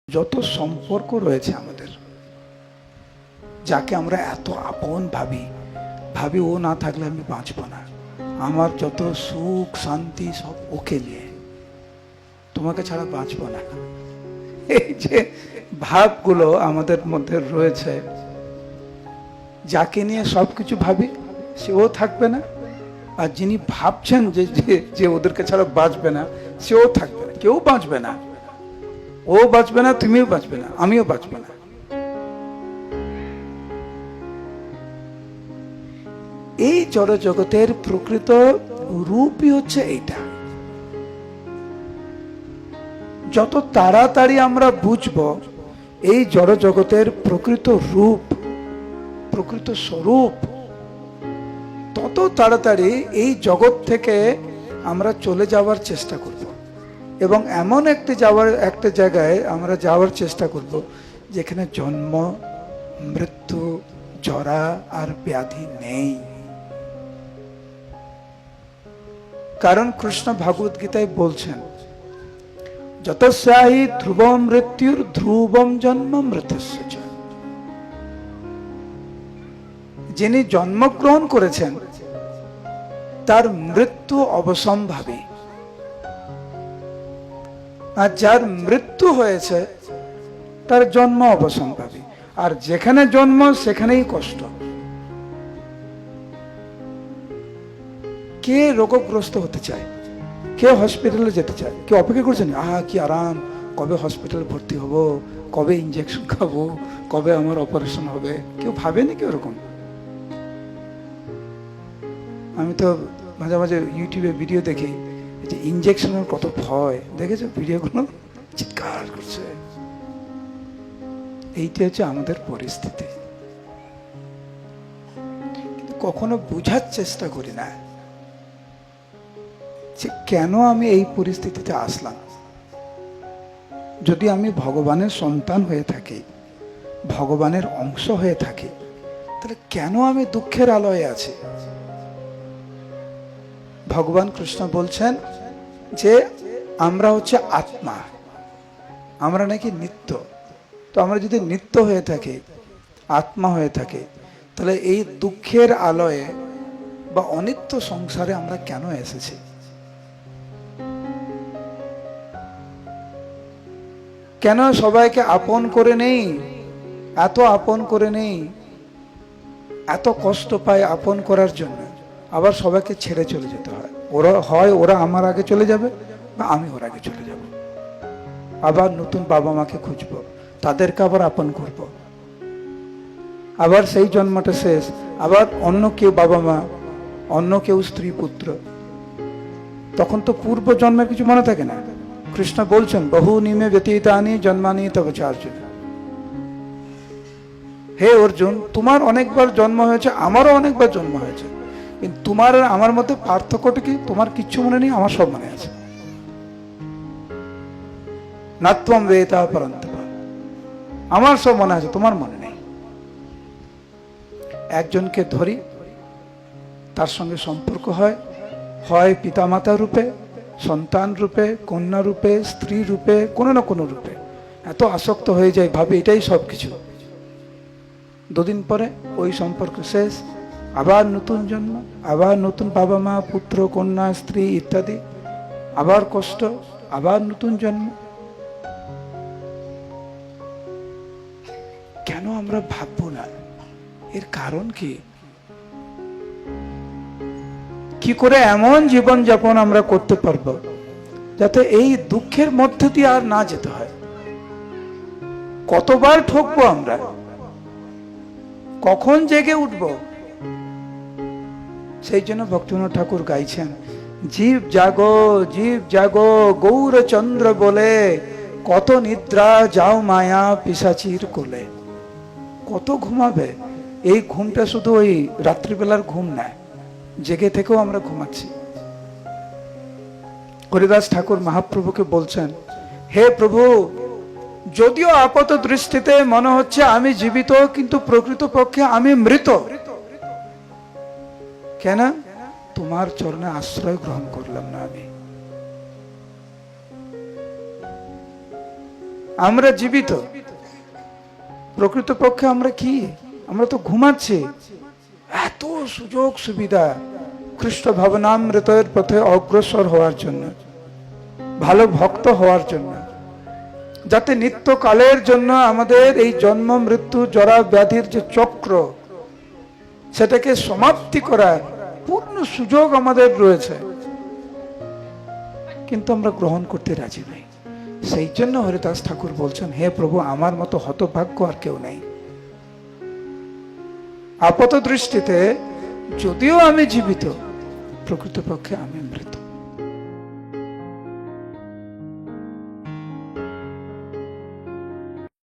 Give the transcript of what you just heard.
যত সম্পর্ক রয়েছে আমাদের, যাকে আমরা এত আপন ভাবি ও না থাকলে আমি বাঁচব না, আমার যত সুখ শান্তি সব ওকে নিয়ে, তোমাকে ছাড়া বাঁচব না, এই যে ভাবগুলো আমাদের মধ্যে রয়েছে, যাকে নিয়ে সবকিছু ভাবি সেও থাকবে না, আর যিনি ভাবছেন যে যে ওদেরকে ছাড়া বাঁচবে না সেও থাকবে না, কেউ বাঁচবে না, ও বাঁচবে না, তুমিও বাঁচবে না, আমিও বাঁচব না। এই জড় জগতের প্রকৃত রূপই হচ্ছে এইটা। যত তাড়াতাড়ি আমরা বুঝবো এই জড় জগতের প্রকৃত রূপ, প্রকৃত স্বরূপ, তত তাড়াতাড়ি এই জগৎ থেকে আমরা চলে যাওয়ার চেষ্টা করব, এবং এমন একটা জায়গায় আমরা যাওয়ার চেষ্টা করব যেখানে জন্ম মৃত্যু জরা আর ব্যাধি নেই। কারণ কৃষ্ণ ভগবত গীতায় বলছেন, যতস্যাহি ধ্রুবম মৃত্যুর ধ্রুবম জন্ম মৃত্যুস্য চ। যিনি জন্মগ্রহণ করেছেন তার মৃত্যু অবসম্ভাবী, আর যার মৃত্যু হয়েছে তার জন্ম অবসম্ভাবী। আর যেখানে জন্ম সেখানেই কষ্ট। কে রোগগ্রস্ত হতে চায়, কে হসপিটালে যেতে চায়, কে অপেক্ষা করছেন কি আরাম, কবে হসপিটালে ভর্তি হব, কবে ইঞ্জেকশন খাবো, কবে আমার অপারেশন হবে, কেউ ভাবেনি কি ওরকম? আমি তো মাঝে মাঝে ইউটিউবে ভিডিও দেখি যে ইঞ্জেকশনের কত ভয়, দেখেছো ভিডিওগুলো? চিৎকার করছে। এইটা হচ্ছে আমাদের পরিস্থিতি। কখনো বুঝার চেষ্টা করি না যে কেন আমি এই পরিস্থিতিতে আসলাম। যদি আমি ভগবানের সন্তান হয়ে থাকি, ভগবানের অংশ হয়ে থাকি, তাহলে কেন আমি দুঃখের আলয়ে আছি? ভগবান কৃষ্ণ বলছেন যে আমরা হচ্ছে আত্মা, আমরা নাকি নিত্য। তো আমরা যদি নিত্য হয়ে থাকি, আত্মা হয়ে থাকি, তাহলে এই দুঃখের আলয়ে বা অনিত্য সংসারে আমরা কেন এসেছি? কেন সবাইকে আপন করে নেই, এত আপন করে নেই, এত কষ্ট পায় আপন করার জন্য, আবার সবাইকে ছেড়ে চলে যেতে হয়। ওরা আমার আগে চলে যাবে বা আমি ওর আগে চলে যাব, আবার নতুন বাবা মাকে খুঁজবো, তাদেরকে আবার আপন করব, আবার সেই জন্মটা শেষ, আবার অন্য কেউ বাবা মা, অন্য কেউ স্ত্রী পুত্র। তখন তো পূর্ব জন্মের কিছু মনে থাকে না। কৃষ্ণ বলছেন, বহু নিমে ব্যতীতানি জন্মানি তব চার্জুন। হে অর্জুন, তোমার অনেকবার জন্ম হয়েছে, আমারও অনেকবার জন্ম হয়েছে, কিন্তু তোমার আর আমার মধ্যে পার্থক্যটা কি? তোমার কিচ্ছু মনে নেই, আমার সব মনে আছে। নাত্বম বেতা পরন্তপ, আমার সব মনে আছে, তোমার মনে নেই। একজনকে ধরি, তার সঙ্গে সম্পর্ক হয়, হয় পিতামাতা রূপে, সন্তান রূপে, কন্যা রূপে, স্ত্রী রূপে, কোনো না কোনো রূপে। এত আসক্ত হয়ে যায়, ভাবে এটাই সব কিছু। দুদিন পরে ওই সম্পর্ক শেষ, আবার নতুন জন্ম, আবার নতুন বাবা মা, পুত্র কন্যা স্ত্রী ইত্যাদি, আবার কষ্ট, আবার নতুন জন্ম। কেন আমরা ভাববো না? এর কারণ কি? কি করে এমন জীবন যাপন আমরা করতে পারবো যাতে এই দুঃখের মধ্যে দিয়ে আর না যেতে হয়? কতবার ঠকবো আমরা, কখন জেগে উঠবো? সেই জন্য ভক্তিবিনোদ ঠাকুর গাইছেন, জীব জাগো গৌরচন্দ্র বলে, কত নিদ্রা যাও মায়া পিশাচির কোলে। কত ঘুমাবে? এই ঘুমটা শুধু ওই রাত্রিবেলার ঘুম না, জেগে থেকেও আমরা ঘুমাচ্ছি। হরিদাস ঠাকুর মহাপ্রভুকে বলছেন, হে প্রভু, যদিও আপাত দৃষ্টিতে মনে হচ্ছে আমি জীবিত, কিন্তু প্রকৃতপক্ষে আমি মৃত। কেন? তোমার চরণে আশ্রয় গ্রহণ করলাম না আমি। আমরা জীবিত, প্রকৃতপক্ষে আমরা কি? আমরা তো ঘুমাচ্ছি। এত সুযোগ সুবিধা খ্রিস্ট ভাবনামৃতের পথে অগ্রসর হওয়ার জন্য, ভালো ভক্ত হওয়ার জন্য, যাতে নিত্যকালের জন্য আমাদের এই জন্ম মৃত্যু জরা ব্যাধির যে চক্র, সেটাকে সমাপ্তি করার পূর্ণ সুযোগ আমাদের রয়েছে, কিন্তু আমরা গ্রহণ করতে রাজি নই। সেই জন্য হরিদাস ঠাকুর বলছেন, হে প্রভু, আমার মতো হতভাগ্য আর কেউ নেই। আপাত দৃষ্টিতে যদিও আমি জীবিত, প্রকৃতপক্ষে আমি মৃত।